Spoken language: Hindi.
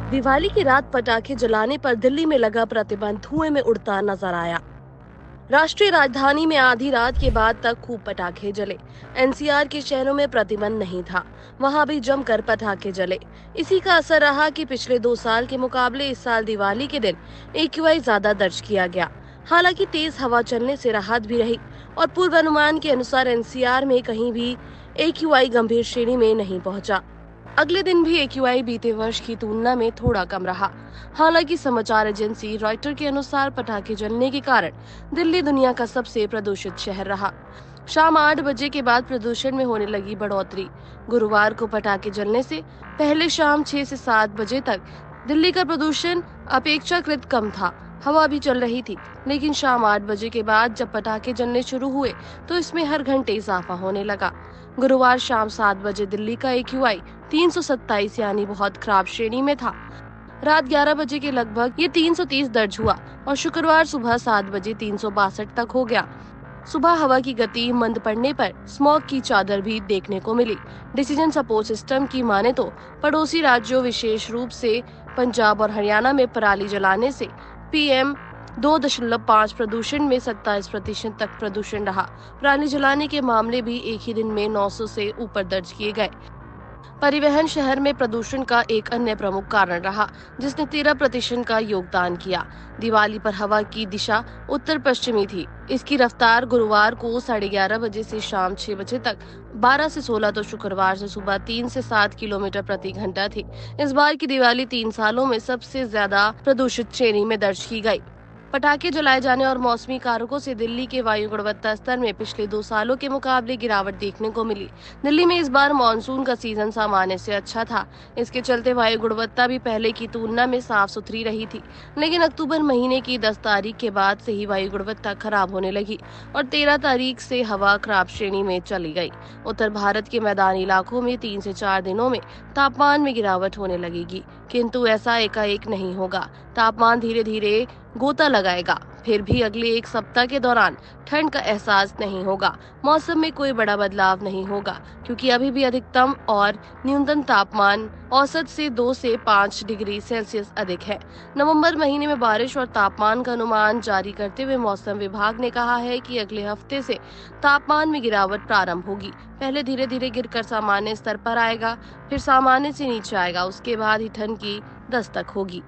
दिवाली की रात पटाखे जलाने पर दिल्ली में लगा प्रतिबंध धुएं में उड़ता नजर आया। राष्ट्रीय राजधानी में आधी रात के बाद तक खूब पटाखे जले। एनसीआर के शहरों में प्रतिबंध नहीं था, वहां भी जमकर पटाखे जले। इसी का असर रहा कि पिछले 2 साल के मुकाबले इस साल दिवाली के दिन एक्यूआई ज्यादा दर्ज किया गया। हालांकि तेज हवा चलने से राहत भी रही और पूर्वानुमान के अनुसार एनसीआर में कहीं भी एक्यूआई गंभीर श्रेणी में नहीं पहुंचा। अगले दिन भी एक्यूआई बीते वर्ष की तुलना में थोड़ा कम रहा। हालांकि समाचार एजेंसी रॉयटर के अनुसार पटाखे जलने के कारण दिल्ली दुनिया का सबसे प्रदूषित शहर रहा। शाम 8 बजे के बाद प्रदूषण में होने लगी बढ़ोतरी। गुरुवार को पटाखे जलने से पहले शाम 6 से 7 बजे तक दिल्ली का प्रदूषण अपेक्षाकृत कम था। हवा भी चल रही थी, लेकिन शाम 8 बजे के बाद जब पटाखे जलने शुरू हुए तो इसमें हर घंटे इजाफा होने लगा। गुरुवार शाम 7 बजे दिल्ली का एक्यूआई 327 यानी बहुत खराब श्रेणी में था। रात 11 बजे के लगभग ये 330 दर्ज हुआ और शुक्रवार सुबह 7 बजे 362 तक हो गया। सुबह हवा की गति मंद पड़ने पर स्मॉग की चादर भी देखने को मिली। डिसीजन सपोर्ट सिस्टम की माने तो पड़ोसी राज्यों विशेष रूप से पंजाब और हरियाणा में पराली जलाने से पीएम 2.5 प्रदूषण में 27% तक प्रदूषण रहा। पराली जलाने के मामले भी एक ही दिन में 900 से ऊपर दर्ज किए गए। परिवहन शहर में प्रदूषण का एक अन्य प्रमुख कारण रहा, जिसने 13% का योगदान किया। दिवाली पर हवा की दिशा उत्तर पश्चिमी थी। इसकी रफ्तार गुरुवार को 11:30 बजे से शाम 6 बजे तक 12 से 16 तो शुक्रवार से सुबह 3 से 7 किलोमीटर प्रति घंटा थी। इस बार की दिवाली 3 सालों में सबसे ज्यादा प्रदूषित श्रेणी में दर्ज की गई। पटाखे जलाए जाने और मौसमी कारकों से दिल्ली के वायु गुणवत्ता स्तर में पिछले 2 सालों के मुकाबले गिरावट देखने को मिली। दिल्ली में इस बार मानसून का सीजन सामान्य से अच्छा था। इसके चलते वायु गुणवत्ता भी पहले की तुलना में साफ सुथरी रही थी, लेकिन अक्टूबर महीने की 10 तारीख के बाद से ही वायु गुणवत्ता खराब होने लगी और 13 तारीख से हवा खराब श्रेणी में चली गई। उत्तर भारत के मैदानी इलाकों में 3 से 4 दिनों में तापमान में गिरावट होने लगेगी, किंतु ऐसा एकाएक नहीं होगा। तापमान धीरे धीरे गोता लगाएगा। फिर भी अगले एक सप्ताह के दौरान ठंड का एहसास नहीं होगा। मौसम में कोई बड़ा बदलाव नहीं होगा, क्योंकि अभी भी अधिकतम और न्यूनतम तापमान औसत से 2 से 5 डिग्री सेल्सियस अधिक है। नवंबर महीने में बारिश और तापमान का अनुमान जारी करते हुए मौसम विभाग ने कहा है कि अगले हफ्ते से तापमान में गिरावट प्रारंभ होगी। पहले धीरे धीरे गिरकर सामान्य स्तर पर आएगा, फिर सामान्य से नीचे आएगा। उसके बाद ही ठंड की दस्तक होगी।